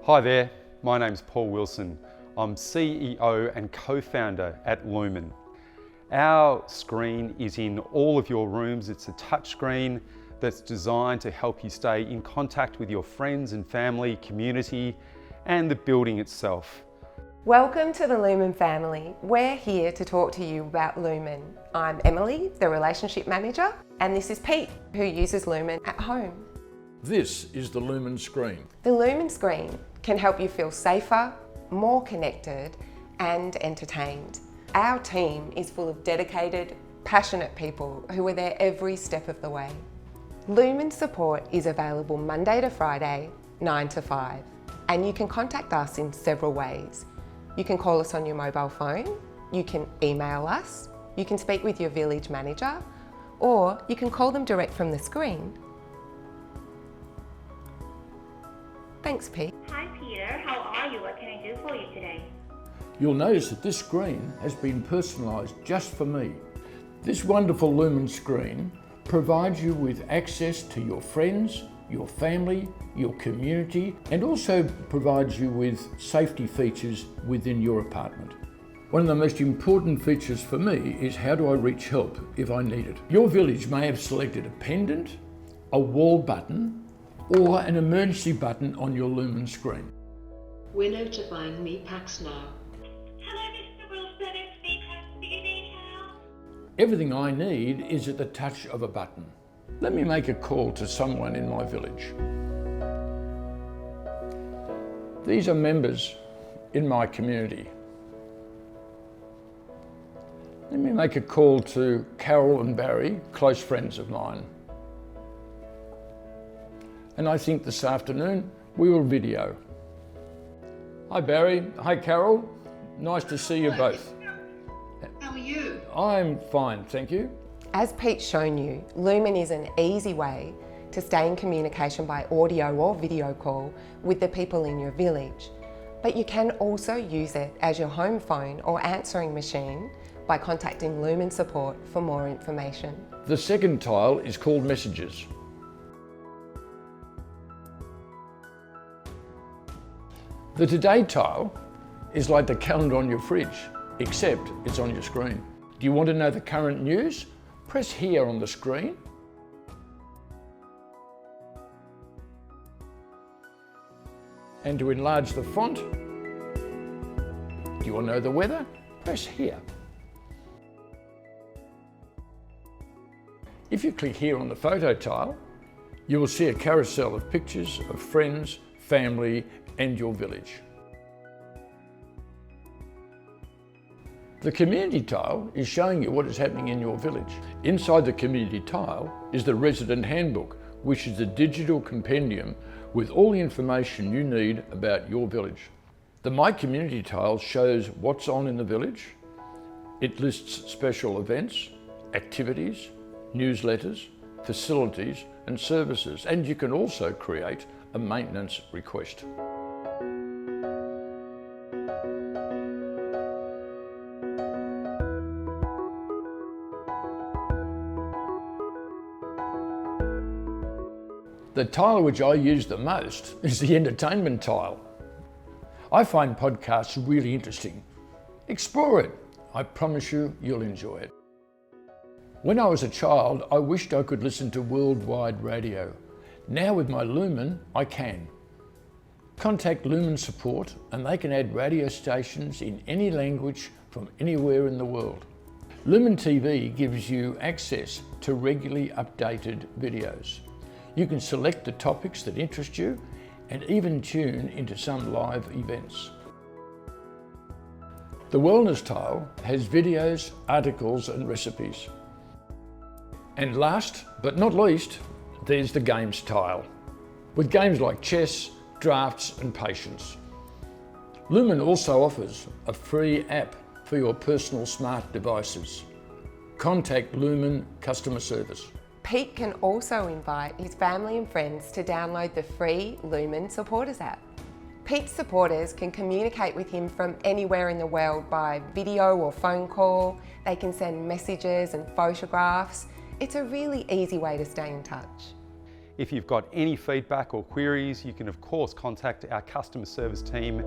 Hi there, my name's Paul Wilson. I'm CEO and co-founder at Lumin. Our screen is in all of your rooms. It's a touch screen that's designed to help you stay in contact with your friends and family, community, and the building itself. Welcome to the Lumin family. We're here to talk to you about Lumin. I'm Emily, the relationship manager, and this is Pete, who uses Lumin at home. This is the Lumin screen. The Lumin screen can help you feel safer, more connected, and entertained. Our team is full of dedicated, passionate people who are there every step of the way. Lumin Support is available Monday to Friday, 9 to 5, and you can contact us in several ways. You can call us on your mobile phone, you can email us, you can speak with your village manager, or you can call them direct from the screen. Thanks, Pete. Hi Peter, how are you? What can I do for you today? You'll notice that this screen has been personalised just for me. This wonderful Lumin screen provides you with access to your friends, your family, your community, and also provides you with safety features within your apartment. One of the most important features for me is how do I reach help if I need it. Your village may have selected a pendant, a wall button, or an emergency button on your Lumin screen. We're notifying MePACs now. Hello Mr. Wilson, it's me, for your details. Everything I need is at the touch of a button. Let me make a call to someone in my village. These are members in my community. Let me make a call to Carol and Barry, close friends of mine. And I think this afternoon we will video. Hi Barry, hi Carol, nice to see you both. How are you? I'm fine, thank you. As Pete's shown you, Lumin is an easy way to stay in communication by audio or video call with the people in your village. But you can also use it as your home phone or answering machine by contacting Lumin Support for more information. The second tile is called Messages. The Today tile is like the calendar on your fridge, except it's on your screen. Do you want to know the current news? Press here on the screen. And to enlarge the font, do you want to know the weather? Press here. If you click here on the photo tile, you will see a carousel of pictures of friends, family, and your village. The community tile is showing you what is happening in your village. Inside the community tile is the resident handbook, which is a digital compendium with all the information you need about your village. The My Community tile shows what's on in the village. It lists special events, activities, newsletters, facilities and services, and you can also create a maintenance request. The tile which I use the most is the entertainment tile. I find podcasts really interesting. Explore it. I promise you, you'll enjoy it. When I was a child, I wished I could listen to worldwide radio. Now with my Lumin, I can. Contact Lumin Support and they can add radio stations in any language from anywhere in the world. Lumin TV gives you access to regularly updated videos. You can select the topics that interest you and even tune into some live events. The Wellness tile has videos, articles and recipes. And last but not least, there's the Games tile, with games like chess, drafts and patience. Lumin also offers a free app for your personal smart devices. Contact Lumin Customer Service. Pete can also invite his family and friends to download the free Lumin Supporters app. Pete's supporters can communicate with him from anywhere in the world by video or phone call. They can send messages and photographs. It's a really easy way to stay in touch. If you've got any feedback or queries, you can of course contact our customer service team.